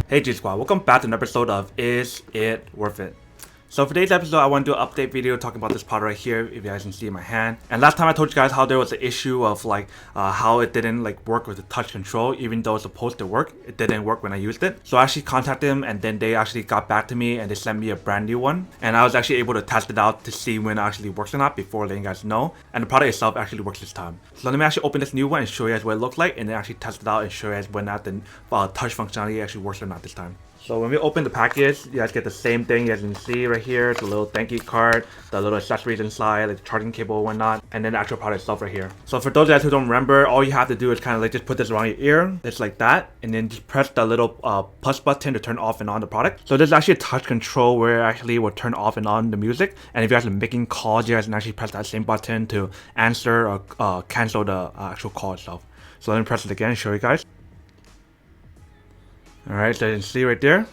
Hey G Squad, welcome back to an episode of Is It Worth It? So for today's episode, I want to do an update video talking about this product right here, if you guys can see in my hand. And last time I told you guys how there was an issue of how it didn't work with the touch control, even though it's supposed to work. It didn't work when I used it. So I actually contacted them, and then they actually got back to me and they sent me a brand new one. And I was actually able to test it out to see when it actually works or not before letting you guys know. And the product itself actually works this time. So let me actually open this new one and show you guys what it looks like, and then actually test it out and show you guys whether or not the touch functionality actually works or not this time. So when we open the package, you guys get the same thing you guys can see right here, the little thank you card, the little accessories inside, like the charging cable and whatnot, and then the actual product itself right here. So for those guys who don't remember, all you have to do is kind of just put this around your ear, just like that, and then just press the little plus button to turn off and on the product. So there's actually a touch control where it actually will turn off and on the music, and if you guys are making calls, you guys can actually press that same button to answer or cancel the actual call itself. So let me press it again and show you guys. Alright, so you can see right there.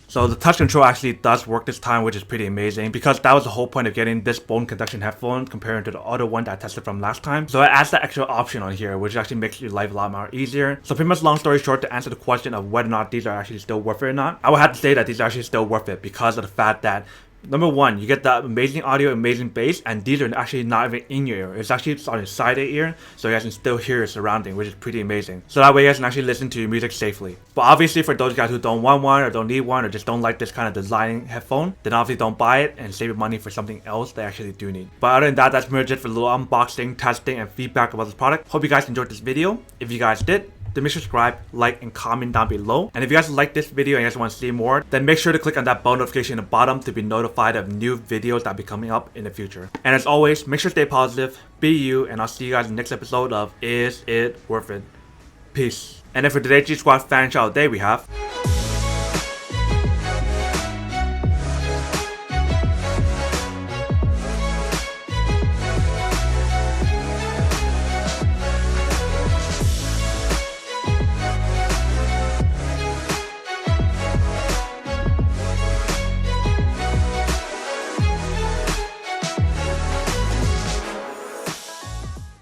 So the touch control actually does work this time, which is pretty amazing, because that was the whole point of getting this bone conduction headphone compared to the other one that I tested from last time. So it adds that extra option on here, which actually makes your life a lot more easier. So pretty much long story short, to answer the question of whether or not these are actually still worth it or not, I would have to say that these are actually still worth it because of the fact that number one, you get that amazing audio, amazing bass, and these are actually not even in your ear. It's actually on your side of the ear, so you guys can still hear your surrounding, which is pretty amazing. So that way you guys can actually listen to your music safely. But obviously for those guys who don't want one, or don't need one, or just don't like this kind of design headphone, then obviously don't buy it and save your money for something else they actually do need. But other than that, that's pretty much it for a little unboxing, testing, and feedback about this product. Hope you guys enjoyed this video. If you guys did, then make sure to subscribe, like, and comment down below. And if you guys like this video and you guys want to see more, then make sure to click on that bell notification at the bottom to be notified of new videos that will be coming up in the future. And as always, make sure to stay positive, be you, and I'll see you guys in the next episode of Is It Worth It? Peace. And then for today's G Squad fan shout out day, we have